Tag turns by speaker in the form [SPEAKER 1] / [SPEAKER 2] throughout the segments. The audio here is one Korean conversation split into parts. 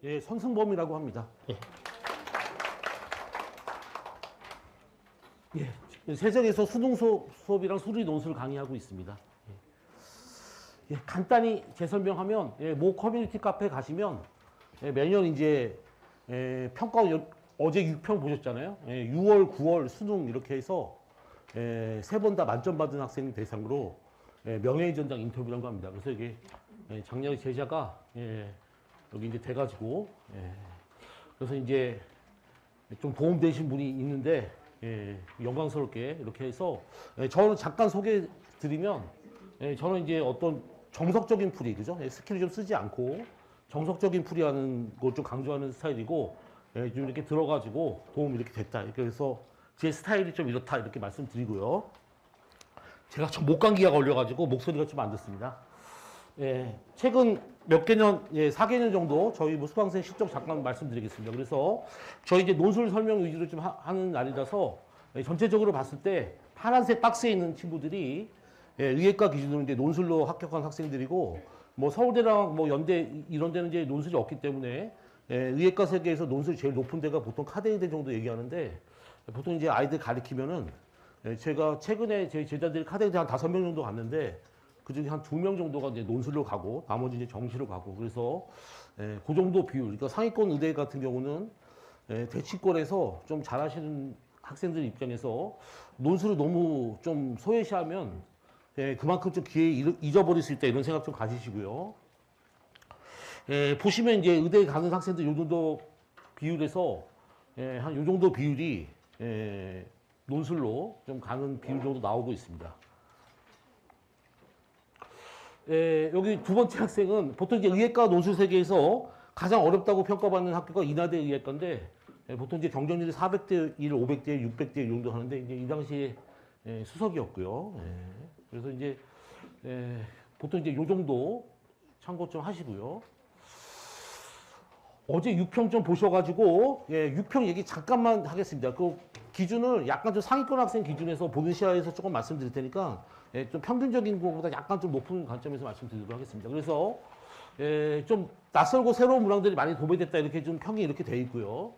[SPEAKER 1] 예, 선승범이라고 합니다. 예. 예, 세정에서 수능 수업이랑 수리 논술을 강의하고 있습니다. 예, 간단히 재설명하면 모 커뮤니티 카페 가시면 매년 이제 평가 어제 6평 보셨잖아요. 6월, 9월 수능 이렇게 해서 3번 다 만점 받은 학생 대상으로 명예전당 인터뷰라고 합니다. 그래서 이게 작년에 제자가 여기 이제 돼가지고 그래서 이제 좀 도움되신 분이 있는데 영광스럽게 이렇게 해서 저는 잠깐 소개해 드리면 저는 이제 어떤 정석적인 풀이 그죠? 스킬을 좀 쓰지 않고 정석적인 풀이하는 걸 좀 강조하는 스타일이고 좀 이렇게 들어가지고 도움이 이렇게 됐다. 그래서 제 스타일이 좀 이렇다 이렇게 말씀드리고요. 제가 좀 목감기가 걸려가지고 목소리가 좀 안 듣습니다. 최근 몇 개년, 4개년 정도 저희 뭐 수강생 실적 잠깐 말씀드리겠습니다. 그래서 저희 이제 논술 설명 위주로 좀 하는 날이라서 전체적으로 봤을 때 파란색 박스에 있는 친구들이 의예과 기준으로 이제 논술로 합격한 학생들이고 뭐 서울대랑 뭐 연대 이런 데는 이제 논술이 없기 때문에 의예과 세계에서 논술이 제일 높은 데가 보통 카데이대 정도 얘기하는데 보통 이제 아이들 가리키면은 제가 최근에 제 제자들이 카데이대 한 5명 정도 갔는데 그중에 한 2명 정도가 이제 논술로 가고 나머지 이제 정시로 가고 그래서 그 정도 비율 그러니까 상위권 의대 같은 경우는 대치권에서 좀 잘하시는 학생들 입장에서 논술을 너무 좀 소외시하면 그만큼 좀 기회 잊어버릴 수 있다 이런 생각 좀 가지시고요. 보시면 이제 의대에 가는 학생들 요 정도 비율에서 한 요 정도 비율이 논술로 좀 가는 비율 정도 나오고 있습니다. 여기 두 번째 학생은 보통 이제 의예과 논술 세계에서 가장 어렵다고 평가받는 학교가 인하대 의예과인데 보통 이제 경쟁률이 400대 1, 500대 1, 600대 1 정도 하는데 이제 이 당시에 수석이었고요. 그래서 이제 보통 이제 요 정도 참고 좀 하시고요. 어제 6평 좀 보셔가지고 6평 얘기 잠깐만 하겠습니다. 그 기준을 약간 좀 상위권 학생 기준에서 보는 시야에서 조금 말씀드릴 테니까 좀 평균적인 것보다 약간 좀 높은 관점에서 말씀드리도록 하겠습니다. 그래서 좀 낯설고 새로운 문항들이 많이 도배됐다 이렇게 좀 평이 이렇게 돼 있고요.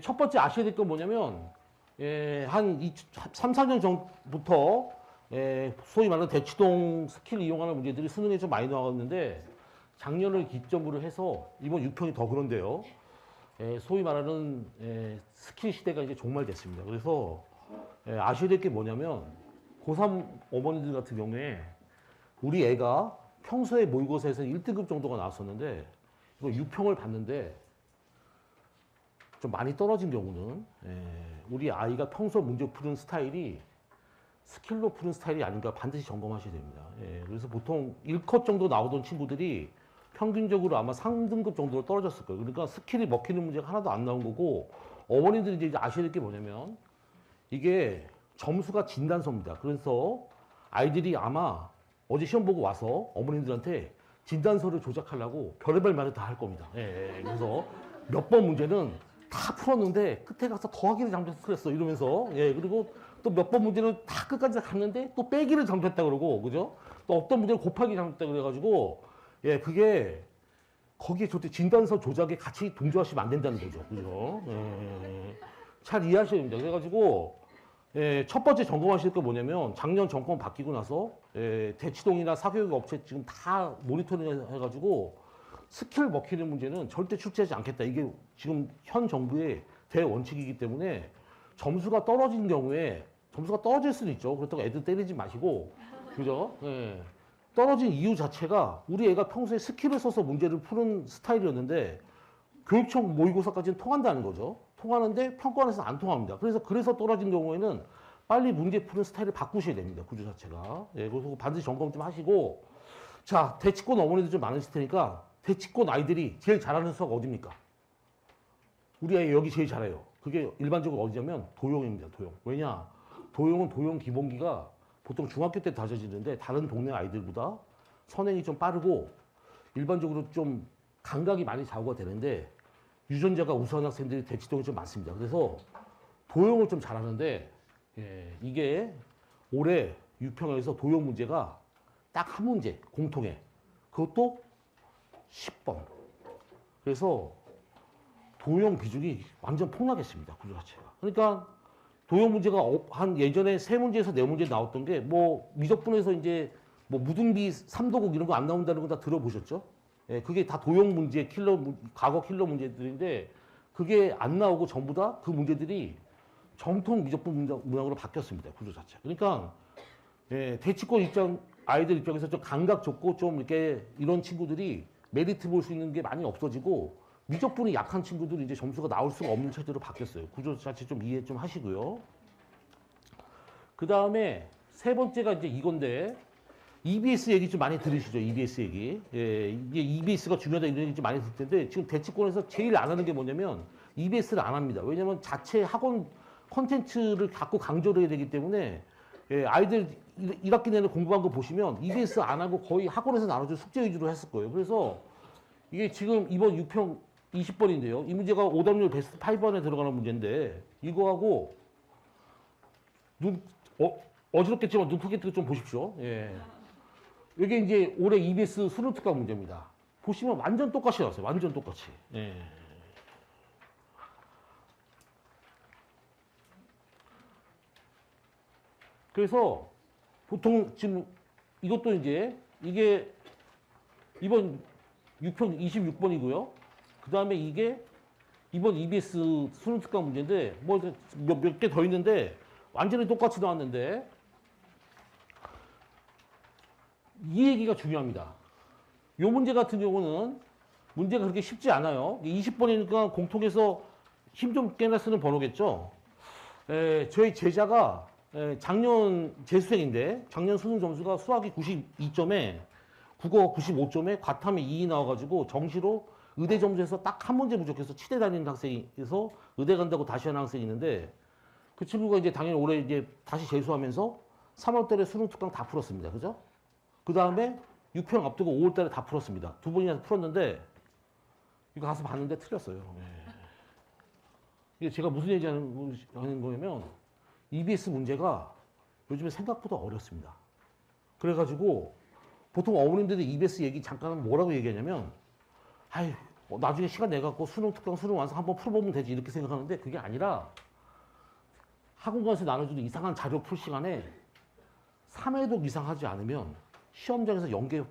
[SPEAKER 1] 첫 번째 아셔야 될 건 뭐냐면 한 3, 4년 전부터 소위 말하는 대치동 스킬 이용하는 문제들이 수능에 좀 많이 나왔는데 작년을 기점으로 해서 이번 6평이 더 그런데요. 소위 말하는 스킬 시대가 이제 종말됐습니다. 그래서 아셔야 될 게 뭐냐면 고3 어머니들 같은 경우에 우리 애가 평소에 모의고사에서 1등급 정도가 나왔었는데 이거 6평을 봤는데 좀 많이 떨어진 경우는 우리 아이가 평소 문제 푸는 스타일이 스킬로 푸는 스타일이 아닌가 반드시 점검하셔야 됩니다. 그래서 보통 1컷 정도 나오던 친구들이 평균적으로 아마 3등급 정도로 떨어졌을 거예요. 그러니까 스킬이 먹히는 문제가 하나도 안 나온 거고 어머니들이 이제 아셔야 될 게 뭐냐면 이게 점수가 진단서입니다. 그래서 아이들이 아마 어제 시험 보고 와서 어머님들한테 진단서를 조작하려고 별의별 말을 다 할 겁니다. 그래서 몇 번 문제는 다 풀었는데 끝에 가서 더하기를 잘못했어 이러면서 그리고 또 몇 번 문제는 다 끝까지 갔는데 또 빼기를 잘못했다 그러고 그죠? 또 어떤 문제는 곱하기 잘못했다 그래가지고 그게 거기에 저때 진단서 조작에 같이 동조하시면 안 된다는 거죠. 그죠? 잘 이해하셔야 됩니다. 그래가지고 첫 번째 점검하실 거 뭐냐면 작년 정권 바뀌고 나서 대치동이나 사교육 업체 지금 다 모니터링 해가지고 스킬 먹히는 문제는 절대 출제하지 않겠다. 이게 지금 현 정부의 대원칙이기 때문에 점수가 떨어진 경우에 점수가 떨어질 수는 있죠. 그렇다고 애들 때리지 마시고 그죠? 떨어진 이유 자체가 우리 애가 평소에 스킬을 써서 문제를 푸는 스타일이었는데 교육청 모의고사까지는 통한다는 거죠. 통하는데 평가원에서 안 통합니다. 그래서 떨어진 경우에는 빨리 문제 푸는 스타일을 바꾸셔야 됩니다. 구조 자체가. 그래서 반드시 점검 좀 하시고 자, 대치권 어머니들 좀 많으실 테니까 대치권 아이들이 제일 잘하는 수학 어디입니까? 우리 아이 여기 제일 잘해요. 그게 일반적으로 어디냐면 도용입니다. 도용. 왜냐? 도용은 도용 기본기가 보통 중학교 때 다져지는데 다른 동네 아이들보다 선행이 좀 빠르고 일반적으로 좀 감각이 많이 좌우가 되는데 유전자가 우수한 학생들이 대치동이 좀 많습니다. 그래서 도용을 좀 잘하는데 이게 올해 6평에서 도용 문제가 딱 한 문제 공통해. 그것도 10번. 그래서 도형 비중이 완전 폭락했습니다. 구조 자체가. 그러니까 도형 문제가 한 예전에 세 문제에서 네 문제 나왔던 게 뭐 미적분에서 이제 뭐 무등비 3도국 이런 거 안 나온다는 거 다 들어보셨죠? 예, 그게 다 도형 문제, 과거 킬러 문제들인데 그게 안 나오고 전부 다 그 문제들이 정통 미적분 문항으로 바뀌었습니다. 구조 자체. 그러니까 예, 대치권 아이들 입장에서 좀 감각 좋고 좀 이렇게 이런 친구들이 메리트 볼 수 있는 게 많이 없어지고 미적분이 약한 친구들이 이제 점수가 나올 수가 없는 체제로 바뀌었어요. 구조 자체 좀 이해 좀 하시고요. 그 다음에 세 번째가 이제 이건데 EBS 얘기 좀 많이 들으시죠? EBS 얘기. 예, 이게 EBS가 중요하다 이런 얘기 좀 많이 들 텐데 지금 대치권에서 제일 안 하는 게 뭐냐면 EBS를 안 합니다. 왜냐면 자체 학원 콘텐츠를 갖고 강조를 해야 되기 때문에 예, 아이들 1학기 내내 공부한 거 보시면 EBS 안 하고 거의 학원에서 나눠준 숙제 위주로 했을 거예요. 그래서 이게 지금 이번 6평 20번인데요. 이 문제가 오답률 베스트 5안에 들어가는 문제인데 이거하고 어지럽겠지만 눈 크게 뜨고 좀 보십시오. 예. 이게 이제 올해 EBS 수능 특강 문제입니다. 보시면 완전 똑같이 나왔어요. 완전 똑같이. 예. 그래서 보통 지금 이것도 이제 이게 이번 6편 26번이고요. 그 다음에 이게 이번 EBS 수능 특강 문제인데 뭐 몇 개 더 있는데 완전히 똑같이 나왔는데 이 얘기가 중요합니다. 이 문제 같은 경우는 문제가 그렇게 쉽지 않아요. 20번이니까 공통해서 힘 좀 깨나 쓰는 번호겠죠. 저희 제자가 작년 재수생인데 작년 수능 점수가 수학이 92점에 국어 95점에 과탐이 2 나와가지고 정시로 의대 점수에서 딱 한 문제 부족해서 치대 다니는 학생에서 의대 간다고 다시 하는 학생이 있는데 그 친구가 이제 당연히 올해 이제 다시 재수하면서 3월 달에 수능 특강 다 풀었습니다. 그죠? 그 다음에 6평 앞두고 5월 달에 다 풀었습니다. 두 번이나 풀었는데 이거 가서 봤는데 틀렸어요. 이게 제가 무슨 얘기하는 거냐면 EBS 문제가 요즘에 생각보다 어렵습니다. 그래가지고 보통 어머님들이 EBS 얘기 잠깐 뭐라고 얘기하냐면 아유 나중에 시간 내갖고 수능 특강 수능 완성 한번 풀어보면 되지 이렇게 생각하는데 그게 아니라 학원가에서 나눠주는 이상한 자료 풀 시간에 3회독 이상 하지 않으면 시험장에서 연계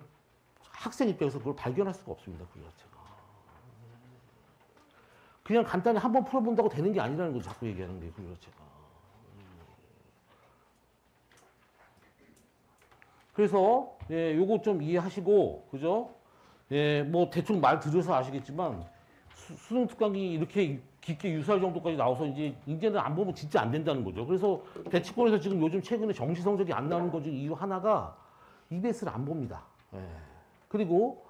[SPEAKER 1] 학생 입장에서 그걸 발견할 수가 없습니다. 그 자체가. 그냥 간단히 한번 풀어본다고 되는 게 아니라는 거죠. 자꾸 얘기하는 게 그 자체가. 그래서 예, 요거 좀 이해하시고 그죠? 예, 뭐 대충 말 들어서 아시겠지만 수능 특강이 이렇게 깊게 유사할 정도까지 나와서 이제는 안 보면 진짜 안 된다는 거죠. 그래서 대치권에서 지금 요즘 최근에 정시 성적이 안 나오는 거 중 이유 하나가 EBS를 안 봅니다. 예. 그리고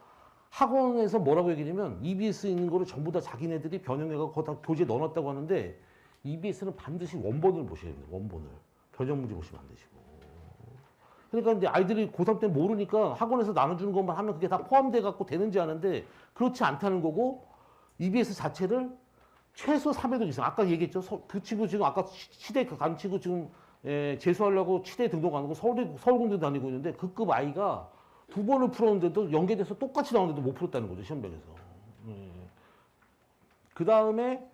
[SPEAKER 1] 학원에서 뭐라고 얘기하냐면 EBS 있는 거를 전부 다 자기네들이 변형해서 거기다 교재에 넣어놨다고 하는데 EBS는 반드시 원본을 보셔야 됩니다. 원본을. 변형 문제 보시면 안 되시고. 그러니까 이제 아이들이 고3 때 모르니까 학원에서 나눠주는 것만 하면 그게 다 포함돼 갖고 되는지 아는데 그렇지 않다는 거고 EBS 자체를 최소 3회독 이상. 아까 얘기했죠. 그 친구 지금 아까 치대 간 친구 지금 재수하려고 치대 등록하는 거 서울공대 다니고 있는데 그 급 아이가 두 번을 풀었는데도 연계돼서 똑같이 나오는데도 못 풀었다는 거죠. 시험장에서. 그 다음에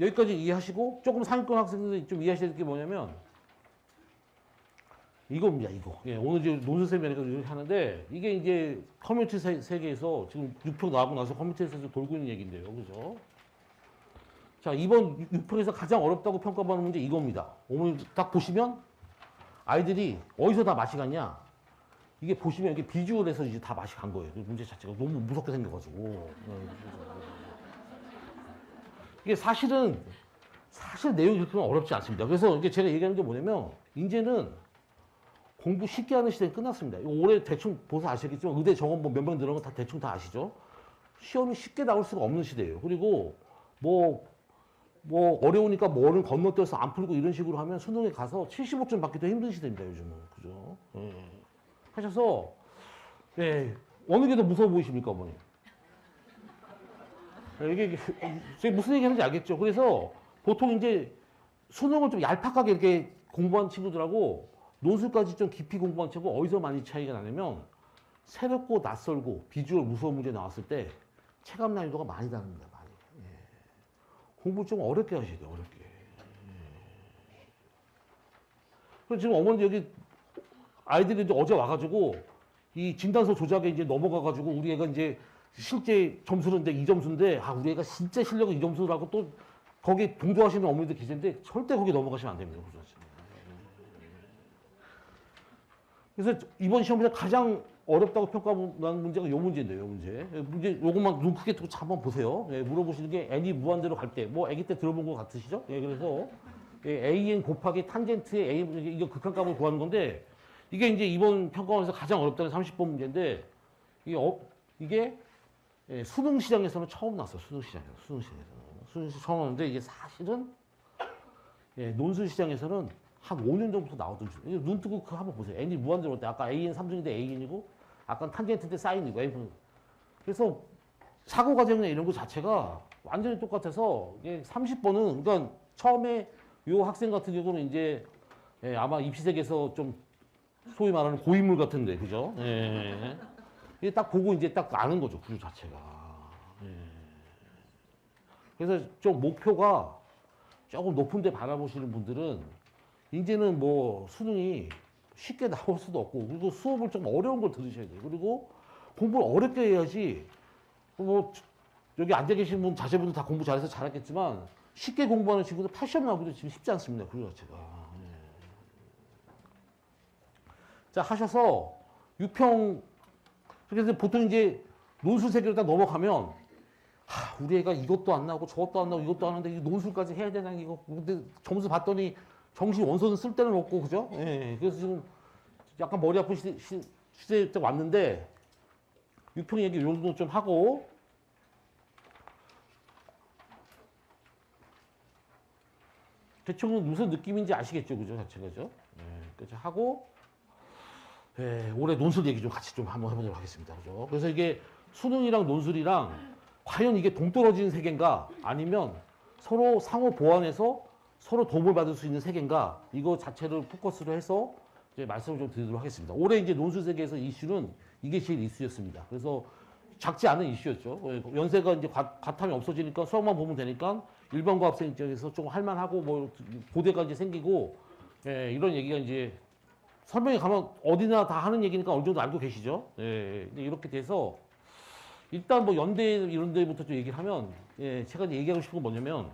[SPEAKER 1] 여기까지 이해하시고 조금 상위권 학생들이 좀 이해하셔야 될 게 뭐냐면 이겁니다, 이거. 예, 오늘 이제 논술세미나니까 이렇게 하는데, 이게 이제 커뮤니티 세계에서 지금 6평 나오고 나서 커뮤니티에서 돌고 있는 얘기인데요. 그죠? 자, 이번 6평에서 가장 어렵다고 평가받는 문제 이겁니다. 오늘 딱 보시면 아이들이 어디서 다 맛이 갔냐? 이게 보시면 이게 비주얼에서 이제 다 맛이 간 거예요. 문제 자체가 너무 무섭게 생겨가지고. 이게 사실 내용이 그렇게 어렵지 않습니다. 그래서 이게 제가 얘기하는 게 뭐냐면, 이제는 공부 쉽게 하는 시대는 끝났습니다. 올해 대충 보서 아시겠지만 의대 정원 뭐 몇 명 들어간 거 다 대충 다 아시죠? 시험이 쉽게 나올 수가 없는 시대예요. 그리고 뭐 어려우니까 뭐를 건너뛰어서 안 풀고 이런 식으로 하면 수능에 가서 75점 받기도 힘든 시대입니다. 요즘은. 그죠? 예. 하셔서 예. 어느 게 더 무서워 보이십니까, 어머니? 이게 제가 무슨 얘기 하는지 알겠죠? 그래서 보통 이제 수능을 좀 얄팍하게 이렇게 공부한 친구들하고 논술까지 좀 깊이 공부한 친구 어디서 많이 차이가 나냐면 새롭고 낯설고 비주얼 무서운 문제 나왔을 때 체감 난이도가 많이 다릅니다. 많이. 예. 공부 좀 어렵게 하셔야 돼요. 어렵게. 그래서 지금 어머니 여기 아이들이 이제 어제 와가지고 이 진단서 조작에 이제 넘어가가지고 우리 애가 이제 실제 점수는 이제 2점수인데 아 우리 애가 진짜 실력은 2점수라고 또 거기 동조하시는 어머니들 계시는데 절대 거기 넘어가시면 안 됩니다. 그래서 이번 시험에서 가장 어렵다고 평가한 문제가 요 문제인데요. 요 문제 요것만 눈 크게 뜨고 한번 보세요. 예, 물어보시는 게 n이 무한대로 갈 때 뭐 아기 때 들어본 거 같으시죠? 예, 그래서 예, an 곱하기 탄젠트의 a 이거 극한값을 구하는 건데 이게 이제 이번 평가원에서 가장 어렵다는 30번 문제인데 이게 예, 수능 시장에서는 처음 나왔어요. 수능 시장에서 처음 나왔는데 이게 사실은 예, 논술 시장에서는 한 5년 전부터 나오던 줄. 눈 뜨고 그거 한번 보세요. n이 무한대로 올 때 아까 an 3중인데 an이고 아까 탄젠트인데 사인이고 n. 그래서 사고 과정이나 이런 거 자체가 완전히 똑같아서 이게 30번은 그러니까 처음에 요 학생 같은 경우는 이제 예, 아마 입시색에서 좀 소위 말하는 고인물 같은데 그죠? 예. 이게 딱 보고 이제 딱 아는 거죠 구조 자체가. 예. 그래서 좀 목표가 조금 높은데 바라보시는 분들은 이제는 뭐 수능이 쉽게 나올 수도 없고 그리고 수업을 좀 어려운 걸 들으셔야 돼요. 그리고 공부를 어렵게 해야지 뭐 여기 앉아 계신 분 자제분들 다 공부 잘해서 잘했겠지만 쉽게 공부하는 친구들 80점 나오기도 지금 쉽지 않습니다. 그거 자체가. 예. 자 하셔서 6평 그래서 보통 이제 논술 세계로 딱 넘어가면 우리 애가 이것도 안 나오고 저것도 안 나오고 이것도 안 하는데 논술까지 해야 되나 이거 근데 점수 봤더니 정시 원서는 쓸 데는 없고 그죠? 예. 그래서 지금 약간 머리 아픈 시대에 왔는데 6평 얘기 이 정도 좀 하고 대충 무슨 느낌인지 아시겠죠, 그죠? 자체가죠? 예. 그래서 하고 예, 올해 논술 얘기 좀 같이 좀 한번 해보도록 하겠습니다, 그죠? 그래서 이게 수능이랑 논술이랑 과연 이게 동떨어진 세계인가 아니면 서로 상호 보완해서 서로 도움을 받을 수 있는 세계인가 이거 자체를 포커스로 해서 이제 말씀을 좀 드리도록 하겠습니다. 올해 이제 논술 세계에서 이슈는 이게 제일 이슈였습니다. 그래서 작지 않은 이슈였죠. 연세가 이제 과탐이 없어지니까 수학만 보면 되니까 일반 고학생 입장에서 좀 할만하고 뭐 고대가 이제 생기고 예, 이런 얘기가 이제 설명에 가면 어디나 다 하는 얘기니까 어느 정도 알고 계시죠. 예, 이렇게 돼서 일단 뭐 연대 이런 데부터 좀 얘기를 하면 예, 제가 이제 얘기하고 싶은 건 뭐냐면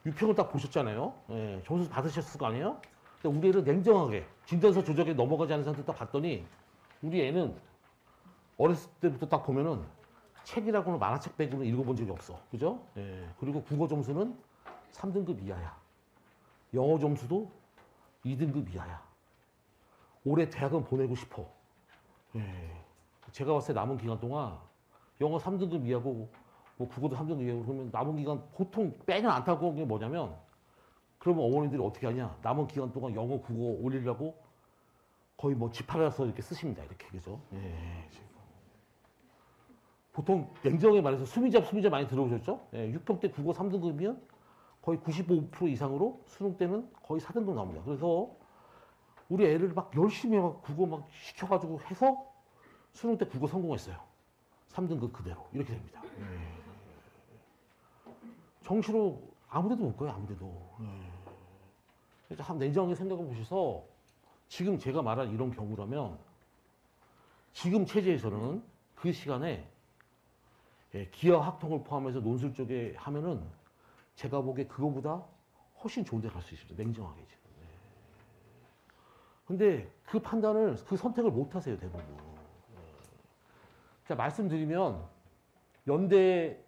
[SPEAKER 1] 6평을 딱 보셨잖아요. 예, 점수 받으셨을 거 아니에요? 근데 우리 애를 냉정하게 진단서 조작에 넘어가지 않은 상태 딱 봤더니 우리 애는 어렸을 때부터 딱 보면은 책이라고는 만화책 빼고는 읽어본 적이 없어. 그죠? 예, 그리고 국어 점수는 3등급 이하야. 영어 점수도 2등급 이하야. 올해 대학은 보내고 싶어. 예, 제가 봤을 때 남은 기간 동안 영어 3등급 이하고 뭐 국어도 3등급 이하고 그러면 남은 기간 보통 빼는 않다고 하는 게 뭐냐면 그러면 어머니들이 어떻게 하냐. 남은 기간 동안 영어, 국어 올리려고 거의 뭐 집팔아서 이렇게 쓰십니다. 이렇게. 그죠? 예, 보통 냉정하게 말해서 수미자 많이 들어오셨죠? 예, 6평 때 국어 3등급이면 거의 95% 이상으로 수능 때는 거의 4등급 나옵니다. 그래서 우리 애를 막 열심히 막 국어 막 시켜가지고 해서 수능 때 국어 성공했어요. 3등급 그대로. 이렇게 됩니다. 예. 정시로 아무데도 못 가요, 아무데도. 예. 그래서 한번 냉정하게 생각해 보셔서 지금 제가 말한 이런 경우라면 지금 체제에서는 그 시간에 예, 기하 학통을 포함해서 논술 쪽에 하면은 제가 보기에 그거보다 훨씬 좋은 데 갈 수 있습니다. 냉정하게 지금. 예. 근데 그 판단을, 그 선택을 못 하세요, 대부분. 예. 자, 말씀드리면 연대를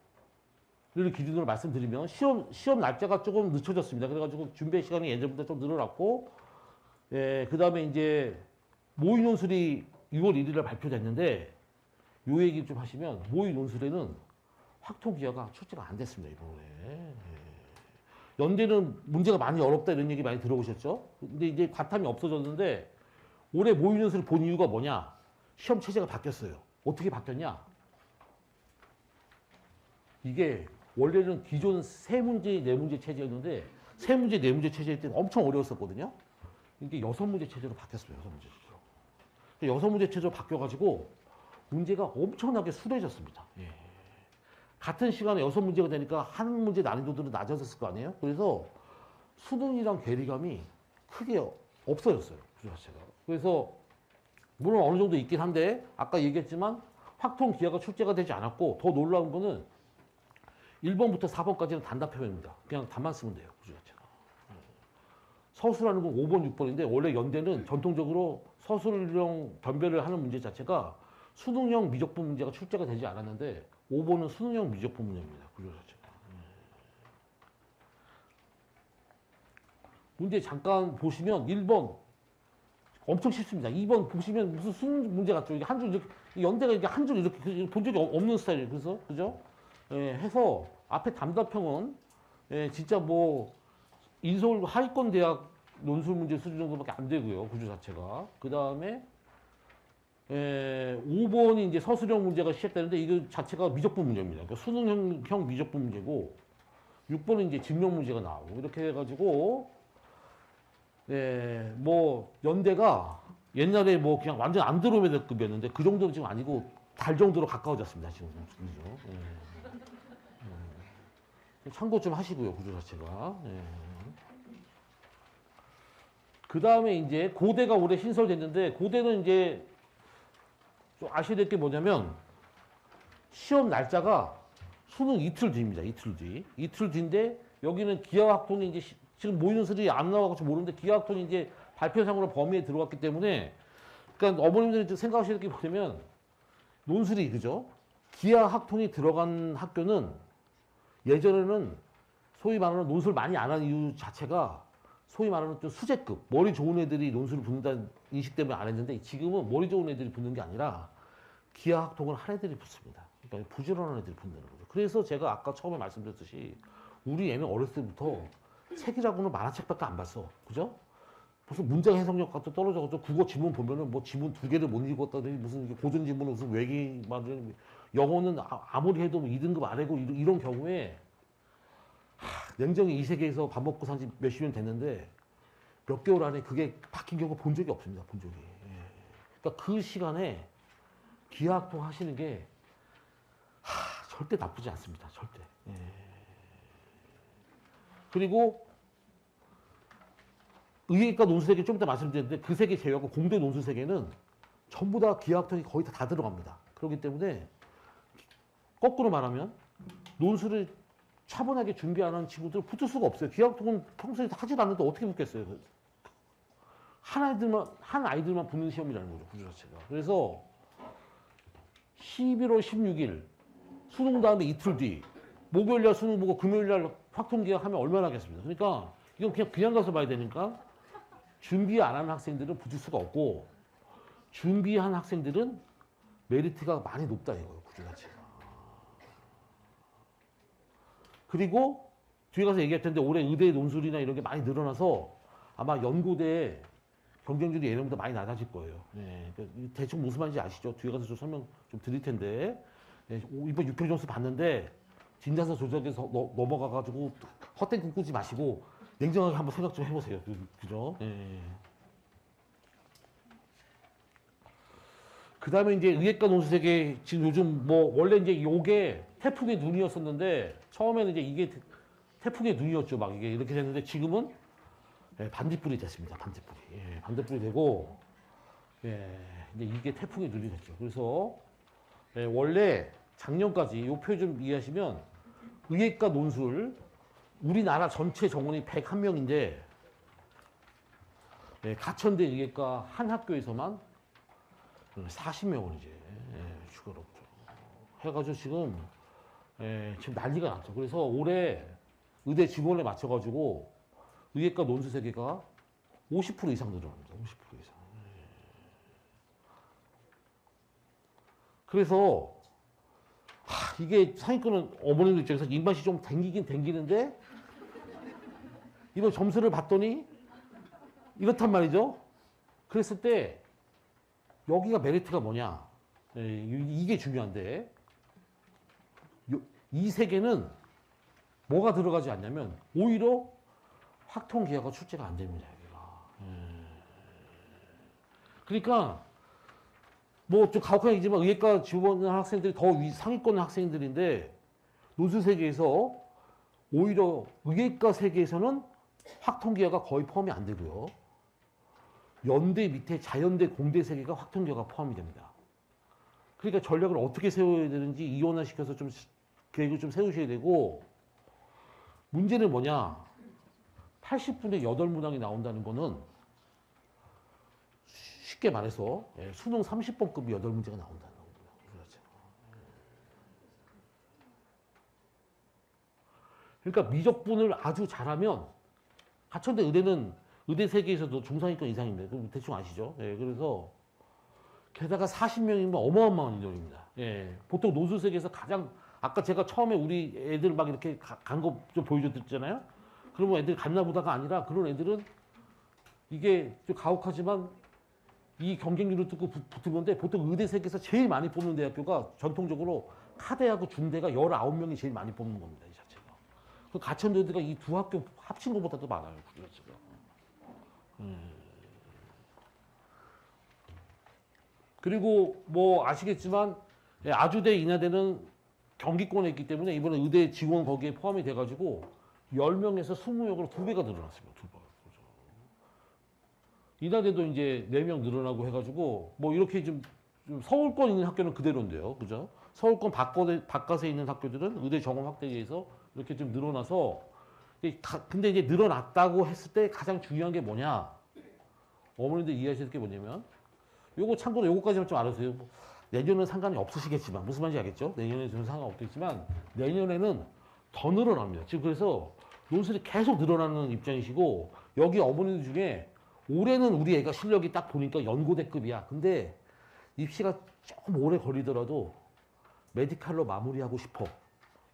[SPEAKER 1] 기준으로 말씀드리면 시험 날짜가 조금 늦춰졌습니다. 그래가지고 준비 시간이 예전보다 좀 늘어났고, 예, 그 다음에 이제 모의 논술이 6월 1일에 발표됐는데, 요 얘기 좀 하시면 모의 논술에는 확통 기하가 출제가 안 됐습니다, 이번에. 예. 연대는 문제가 많이 어렵다 이런 얘기 많이 들어보셨죠? 근데 이제 과탐이 없어졌는데 올해 모의 논술을 본 이유가 뭐냐? 시험 체제가 바뀌었어요. 어떻게 바뀌었냐? 이게 원래는 기존 세 문제, 네 문제 체제였는데 세 문제, 네 문제 체제 때는 엄청 어려웠었거든요. 이게 6문제 체제로 바뀌었어요. 6문제 체제로. 여섯 문제 체제로 바뀌어가지고 문제가 엄청나게 수월해졌습니다. 예. 같은 시간에 여섯 문제가 되니까 한 문제 난이도들은 낮아졌을 거 아니에요? 그래서 수능이랑 괴리감이 크게 없어졌어요. 그 자체가. 그래서 물론 어느 정도 있긴 한데 아까 얘기했지만 확통 기하가 출제가 되지 않았고 더 놀라운 거는 1번부터 4번까지는 단답형입니다. 그냥 답만 쓰면 돼요. 그 자체가. 서술하는 건 5번, 6번인데 원래 연대는 전통적으로 서술형 변별을 하는 문제 자체가 수능형 미적분 문제가 출제가 되지 않았는데 5번은 수능형 미적분 문제입니다. 구조 자체가. 문제 잠깐 보시면 1번 엄청 쉽습니다. 2번 보시면 무슨 수능 문제 같죠? 이게 한 줄 이렇게 연대가 이게 한 줄 이렇게 본 적이 없는 스타일이에요. 그래서 그죠? 예, 해서 앞에 단답형은 예, 진짜 뭐 인서울 하위권 대학 논술 문제 수준 정도밖에 안 되고요. 구조 자체가. 그 다음에 5번이 이제 서술형 문제가 시작되는데 이거 자체가 미적분 문제입니다. 그러니까 수능형 미적분 문제고 6번은 이제 증명 문제가 나오고 이렇게 해가지고 뭐 연대가 옛날에 뭐 그냥 완전 안드로메다급이었는데 그 정도는 지금 아니고 달 정도로 가까워졌습니다. 지금 그죠? 참고 좀 하시고요. 구조 자체가. 그 다음에 이제 고대가 올해 신설됐는데 고대는 이제 좀 아셔야 될 게 뭐냐면 시험 날짜가 수능 이틀 뒤입니다. 이틀 뒤. 이틀 뒤인데 여기는 기하학통이 이제 지금 모의는 설이 안 나와가지고 모르는데 기하학통이 이제 발표상으로 범위에 들어갔기 때문에 그러니까 어머님들이 생각하셔야 될 게 뭐냐면 논술이 그죠? 기하학통이 들어간 학교는 예전에는 소위 말하는 논술 많이 안 하는 이유 자체가 소위 말하는 좀 수재급, 머리 좋은 애들이 논술을 붙는다는 인식 때문에 안 했는데 지금은 머리 좋은 애들이 붙는 게 아니라 기하학통을 한 애들이 붙습니다. 그러니까 부지런한 애들이 붙는 거죠. 그래서 제가 아까 처음에 말씀드렸듯이 우리 애는 어렸을 때부터 책이라고는 만화책밖에 안 봤어. 그죠? 무슨 문장 해석력 같은 떨어져가지고 국어 지문 보면은 뭐 지문 2개를 못 읽었다더니 무슨 고전 지문은 무슨 외기 말을 영어는 아무리 해도 2등급 아래고 이런 경우에 냉정히 이 세계에서 밥 먹고 산 지 몇십 년 됐는데 몇 개월 안에 그게 바뀐 경우 본 적이 없습니다. 본 적이. 그러니까 그 시간에 기하학통 하시는 게 절대 나쁘지 않습니다. 절대. 그리고 의예과 논술세계 좀 이따 말씀드렸는데 그 세계 제외하고 공대 논술세계는 전부 다 기하학통이 거의 다 들어갑니다. 그렇기 때문에 거꾸로 말하면 논술을 차분하게 준비 안 하는 친구들은 붙을 수가 없어요. 기하학통은 평소에 하지도 않는데 어떻게 붙겠어요. 한 아이들만 붙는 시험이라는 거죠. 구조 자체가. 그래서 11월 16일 수능 다음에 이틀 뒤 목요일날 수능 보고 금요일날 확통 기하하면 얼마나 하겠습니까? 그러니까 이건 그냥 가서 봐야 되니까 준비 안 하는 학생들은 붙을 수가 없고 준비한 학생들은 메리트가 많이 높다 이거예요. 구조 자체가. 그리고 뒤에 가서 얘기할 텐데 올해 의대 논술이나 이런 게 많이 늘어나서 아마 연고대 경쟁률이 예년보다 많이 낮아질 거예요. 대충 무슨 말인지 아시죠? 뒤에 가서 좀 설명 좀 드릴 텐데 이번 6평 점수 봤는데 진단서 조작해서 넘어가가지고 헛된 꿈 꾸지 마시고 냉정하게 한번 생각 좀 해보세요. 그죠? 그 다음에 이제 의예과 논술세계 지금 요즘 뭐 원래 이제 요게 태풍의 눈이었었는데 처음에는 이제 이게 태풍의 눈이었죠. 막 이게 이렇게 됐는데 지금은 반딧불이 됐습니다. 반딧불이. 반딧불이 되고 이제 이게 태풍의 눈이 됐죠. 그래서 원래 작년까지 요 표 좀 이해하시면 의예과 논술 우리나라 전체 정원이 101명인데 가천대 의예과 한 학교에서만 40명을 이제 추가로 해가지고 지금 난리가 났죠. 그래서 올해 의대 지원에 맞춰가지고 의예과 논술 세계가 50% 이상 늘어납니다. 50% 이상. 그래서 이게 상위권은 어머님들 입장에서 입맛이 좀 댕기긴 댕기는데 이번 점수를 봤더니 이렇단 말이죠. 그랬을 때 여기가 메리트가 뭐냐? 이게 중요한데 이 세계는 뭐가 들어가지 않냐면 오히려 확통 기하가 출제가 안 됩니다. 여기가. 그러니까 뭐 좀 가혹한 얘기지만 의예과 지원하는 학생들이 더 상위권 학생들인데 논술 세계에서 오히려 의예과 세계에서는 확통기하가 거의 포함이 안 되고요. 연대 밑에 자연대, 공대 세계가 확통기하가 포함이 됩니다. 그러니까 전략을 어떻게 세워야 되는지 이원화시켜서 좀 계획을 좀 세우셔야 되고, 문제는 뭐냐? 80분에 8문항이 나온다는 거는 쉽게 말해서 수능 30번급이 8문제가 나온다는 거고요. 그렇죠. 그러니까 미적분을 아주 잘하면 가천대 의대는 의대 세계에서도 중상위권 이상입니다. 그럼 대충 아시죠? 예, 그래서 게다가 40명이면 어마어마한 인원입니다. 예, 보통 논술 세계에서 가장 아까 제가 처음에 우리 애들 막 이렇게 간 거 좀 보여줬잖아요. 그러면 애들 갔나 보다가 아니라 그런 애들은 이게 좀 가혹하지만 이 경쟁률을 뚫고 붙은 건데 보통 의대 세계에서 제일 많이 뽑는 대학교가 전통적으로 카대하고 중대가 19명이 제일 많이 뽑는 겁니다. 이 자체가. 그 가천대가 이 두 학교 합친 것보다도 많아요. 그 자체가. 그리고 뭐 아시겠지만 아주대, 인하대는 경기권에 있기 때문에 이번에 의대 지원 거기에 포함이 돼가지고 10명에서 20명으로 2배가 늘어났습니다. 2배. 인하대도 이제 4명 늘어나고 해가지고 뭐 이렇게 좀 서울권 있는 학교는 그대로인데요. 그죠? 서울권 바깥에 있는 학교들은 의대 정원 확대에 의해서 이렇게 좀 늘어나서 근데 이제 늘어났다고 했을 때 가장 중요한 게 뭐냐? 어머님들 이해하실 게 뭐냐면 요거 참고로 요거까지만 좀 알아주세요. 내년은 상관이 없으시겠지만 무슨 말인지 알겠죠? 내년에는 좀 상관없겠지만 내년에는 더 늘어납니다. 지금 그래서 논술이 계속 늘어나는 입장이시고 여기 어머니들 중에 올해는 우리 애가 실력이 딱 보니까 연고대급이야. 근데 입시가 조금 오래 걸리더라도 메디칼로 마무리하고 싶어.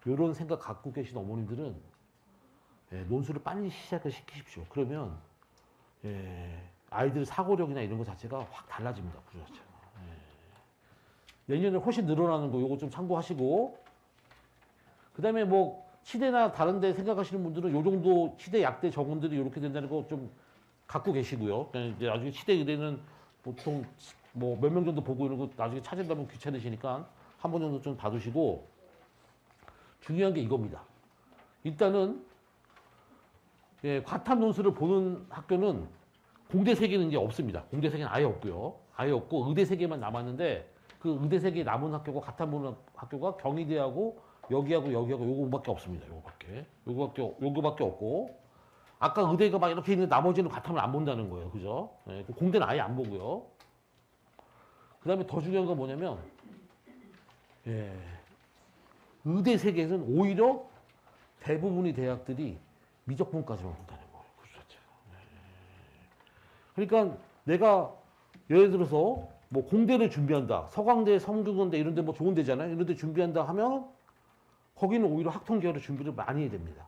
[SPEAKER 1] 이런 생각 갖고 계신 어머님들은 논술을 빨리 시작을 시키십시오. 그러면 아이들 사고력이나 이런 거 자체가 확 달라집니다. 구조 자체가. 내년에 훨씬 늘어나는 거 요거 좀 참고하시고, 그 다음에 뭐 치대나 다른 데 생각하시는 분들은 요 정도 치대 약대 정원들이 이렇게 된다는 거 좀 갖고 계시고요. 이제 나중에 치대 의대는 보통 뭐 몇 명 정도 보고 이런 거 나중에 찾으려면 귀찮으시니까 한 번 정도 좀 봐두시고, 중요한 게 이겁니다. 일단은 과탐 논술을 보는 학교는 공대 세계는 이제 없습니다. 공대 세계는 아예 없고요. 아예 없고 의대 세계만 남았는데 그 의대 세계 남은 학교가 과탐 보는 학교가 경희대하고 여기하고 요거밖에 없습니다. 요거밖에 없고, 아까 의대가 막 이렇게 있는 나머지는 과탐을 안 본다는 거예요. 그죠? 공대는 아예 안 보고요. 그 다음에 더 중요한 건 뭐냐면, 의대 세계에서는 오히려 대부분의 대학들이 미적분까지만 본다는 거예요. 그러니까 내가 예를 들어서 뭐 공대를 준비한다. 서강대, 성균관대 이런 데 뭐 좋은 데잖아요. 이런 데 준비한다 하면 거기는 오히려 학통계열의 준비를 많이 해야 됩니다.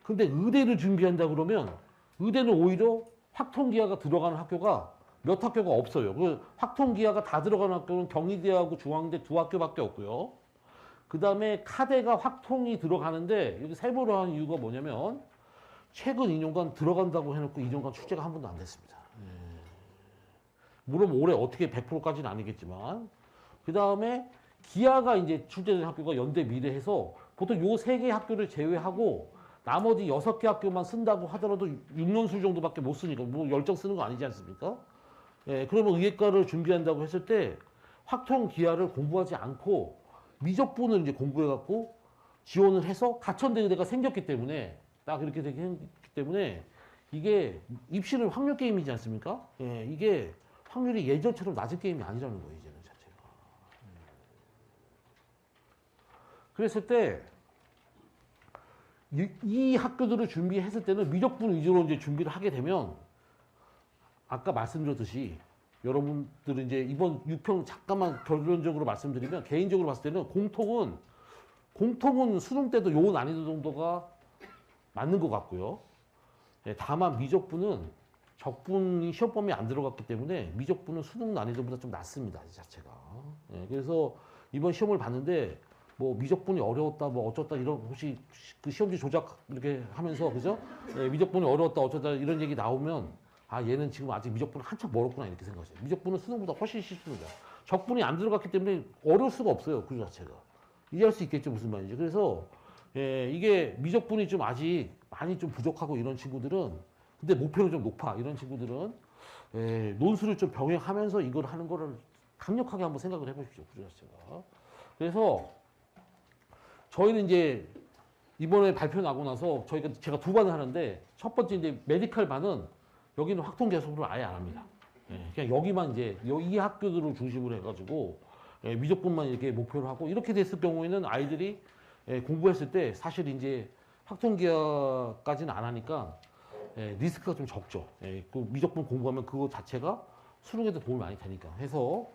[SPEAKER 1] 근데 의대를 준비한다 그러면 의대는 오히려 확통기하가 들어가는 학교가 몇 학교가 없어요. 그 확통기하가 다 들어가는 학교는 경희대하고 중앙대 두 학교밖에 없고요. 그 다음에 카대가 확통이 들어가는데 여기 세부로 한 이유가 뭐냐면 최근 2년간 들어간다고 해놓고 2년간 출제가 한 번도 안 됐습니다. 물론 올해 어떻게 100%까지는 아니겠지만, 그 다음에 기아가 이제 출제된 학교가 연대 미래해서 보통 요 3개 학교를 제외하고 나머지 6개 학교만 쓴다고 하더라도 6년술 정도밖에 못 쓰니까 뭐 열정 쓰는 거 아니지 않습니까? 그러면 의예과를 준비한다고 했을 때 확통 기아를 공부하지 않고 미적분을 이제 공부해갖고 지원을 해서 가천대 의대가 생겼기 때문에 딱 이렇게 되기 때문에 이게 입시는 확률 게임이지 않습니까? 이게 확률이 예전처럼 낮은 게임이 아니라는 거예요, 이제는 자체가. 그랬을 때, 이 학교들을 준비했을 때는 미적분 위주로 이제 준비를 하게 되면, 아까 말씀드렸듯이, 여러분들은 이제 이번 6평 잠깐만 결론적으로 말씀드리면, 개인적으로 봤을 때는 공통은 수능 때도 요 난이도 정도가 맞는 것 같고요. 다만 미적분은 적분이 시험 범위에 안 들어갔기 때문에 미적분은 수능 난이도보다 좀 낮습니다. 이 자체가. 그래서 이번 시험을 봤는데 뭐 미적분이 어려웠다 뭐 어쩌다 이런 혹시 그 시험지 조작 이렇게 하면서 그죠? 미적분이 어려웠다 어쩌다 이런 얘기 나오면 아, 얘는 지금 아직 미적분은 한참 멀었구나 이렇게 생각하세요. 미적분은 수능보다 훨씬 쉽습니다. 적분이 안 들어갔기 때문에 어려울 수가 없어요. 그 자체가. 이해할 수 있겠죠, 무슨 말인지. 그래서 이게 미적분이 좀 아직 많이 좀 부족하고 이런 친구들은, 근데 목표는 좀 높아 이런 친구들은 논술을 좀 병행하면서 이걸 하는 거를 강력하게 한번 생각을 해보십시오. 그 자체가. 그래서 저희는 이제 이번에 발표 나고 나서 제가 두 반을 하는데, 첫 번째 이제 메디컬 반은 여기는 확통계약 수업을 아예 안 합니다. 그냥 여기만 이제 이 학교들을 중심으로 해가지고 미적분만 이렇게 목표로 하고, 이렇게 됐을 경우에는 아이들이 공부했을 때 사실 이제 확통계약까지는 안 하니까 리스크가 좀 적죠. 그 미적분 공부하면 그거 자체가 수능에도 도움이 많이 되니까 해서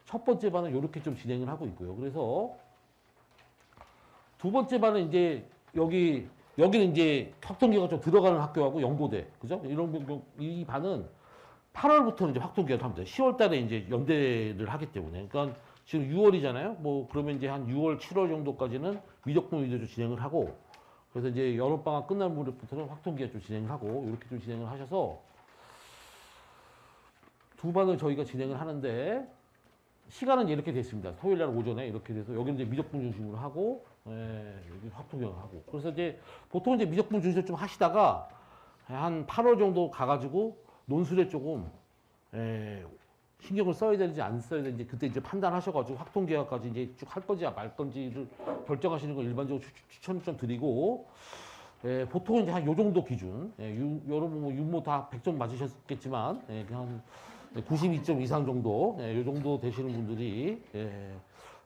[SPEAKER 1] 첫 번째 반은 이렇게 좀 진행을 하고 있고요. 그래서 두 번째 반은 이제 여기는 이제 확통계가 좀 들어가는 학교하고 연고대, 그죠? 이 반은 8월부터 이제 확통계약을 합니다. 10월 달에 이제 연대를 하기 때문에. 그러니까 지금 6월이잖아요. 뭐, 그러면 이제 한 6월, 7월 정도까지는 미적분 위주로 진행을 하고, 그래서 이제 여름방학 끝날 무렵부터는 확통계약 좀 진행을 하고, 이렇게 좀 진행을 하셔서 두 반을 저희가 진행을 하는데, 시간은 이렇게 됐습니다. 토요일 날 오전에 이렇게 돼서 여기는 이제 미적분 중심으로 하고, 여기 확통계약을 하고. 그래서 이제 보통 이제 미적분 중심으로 좀 하시다가 한 8월 정도 가가지고 논술에 조금 신경을 써야 되는지 안 써야 되는지 그때 이제 판단하셔가지고 확통계약까지 이제 쭉 할 건지 말 건지를 결정하시는 걸 일반적으로 추천을 좀 드리고, 보통은 이제 한 요 정도 기준, 여러분 뭐 윤모 다 100점 맞으셨겠지만, 그냥 92점 이상 정도, 요 정도 되시는 분들이,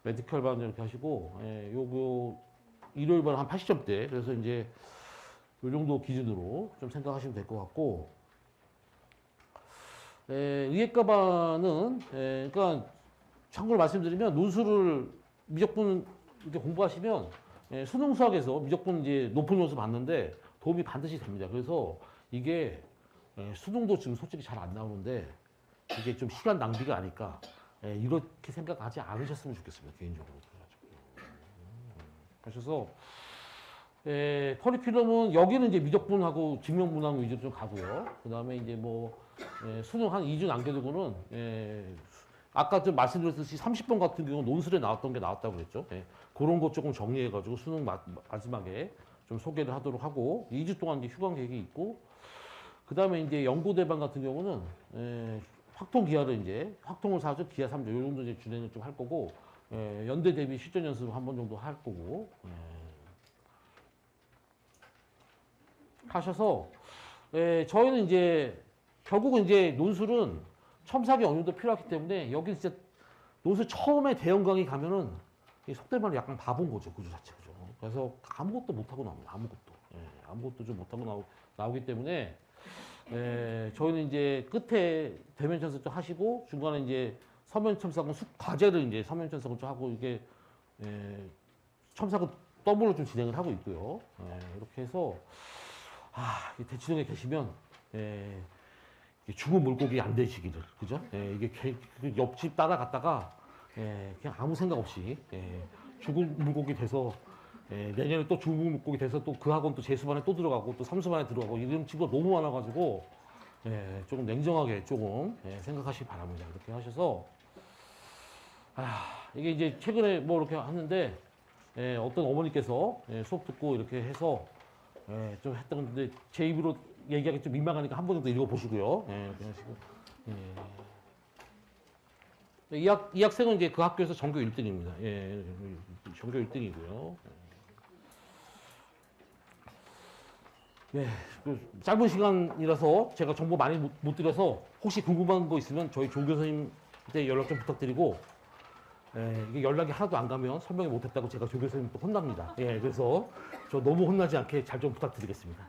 [SPEAKER 1] 메디컬 반 이렇게 하시고, 요거 일요일 반 한 80점대, 그래서 이제 요 정도 기준으로 좀 생각하시면 될 것 같고, 의예과 반은, 그러니까 참고로 말씀드리면 논술을 미적분 이렇게 공부하시면 수능 수학에서 미적분 이제 높은 점수 받는데 도움이 반드시 됩니다. 그래서 이게 수능도 지금 솔직히 잘 안 나오는데 이게 좀 시간 낭비가 아닐까, 이렇게 생각하지 않으셨으면 좋겠습니다. 개인적으로. 그래서 커리큘럼은 여기는 이제 미적분하고 직명문항 위주로 좀 가고요. 그 다음에 이제 뭐 수능 한 2주 남겨두고는 아까 좀 말씀드렸듯이 30번 같은 경우 논술에 나왔던 게 나왔다고 그랬죠. 그런 것 조금 정리해가지고 수능 마지막에 좀 소개를 하도록 하고, 2주 동안 이제 휴강 계획이 있고, 그 다음에 이제 연고대반 같은 경우는 확통 기하를 이제 확통을 4주, 기하 3주 요 정도 이제 진행을 좀 할 거고, 연대 대비 실전 연습 한 번 정도 할 거고, 하셔서 저희는 이제 결국은 이제 논술은 첨삭이 어느 정도 필요하기 때문에 여기 진짜 논술 처음에 대형 강의 가면은 속된 말로 약간 바본 거죠, 구조 자체. 그죠? 그래서 아무것도 못하고 나옵니다. 아무것도 좀 못하고 나오기 때문에 저희는 이제 끝에 대면 첨삭 좀 하시고 중간에 이제 서면 첨삭은 과제를 이제 서면 첨삭을 좀 하고, 이게 첨삭은 더블로 좀 진행을 하고 있고요. 이렇게 해서 대치동에 계시면 죽은 물고기 안 되시기를, 그죠? 이게 옆집 따라갔다가 그냥 아무 생각 없이 죽은 물고기 돼서 내년에 또 죽은 물고기 돼서 또 그 학원 또 재수반에 또 들어가고 또 삼수반에 들어가고 이런 친구가 너무 많아가지고 조금 냉정하게 조금 생각하시기 바랍니다. 이렇게 하셔서 이게 이제 최근에 뭐 이렇게 하는데 어떤 어머니께서 수업 듣고 이렇게 해서 좀 했던 건데 제 입으로 얘기하기 좀 민망하니까 한 번 정도 읽어보시고요. 이렇게 하시고. 이 학생은 이제 그 학교에서 전교 1등입니다. 전교 1등이고요. 그 짧은 시간이라서 제가 정보 많이 못 드려서 혹시 궁금한 거 있으면 저희 조 교수님한테 연락 좀 부탁드리고, 이게 연락이 하나도 안 가면 설명을 못했다고 제가 조 교수님 또 혼납니다. 그래서 저 너무 혼나지 않게 잘 좀 부탁드리겠습니다.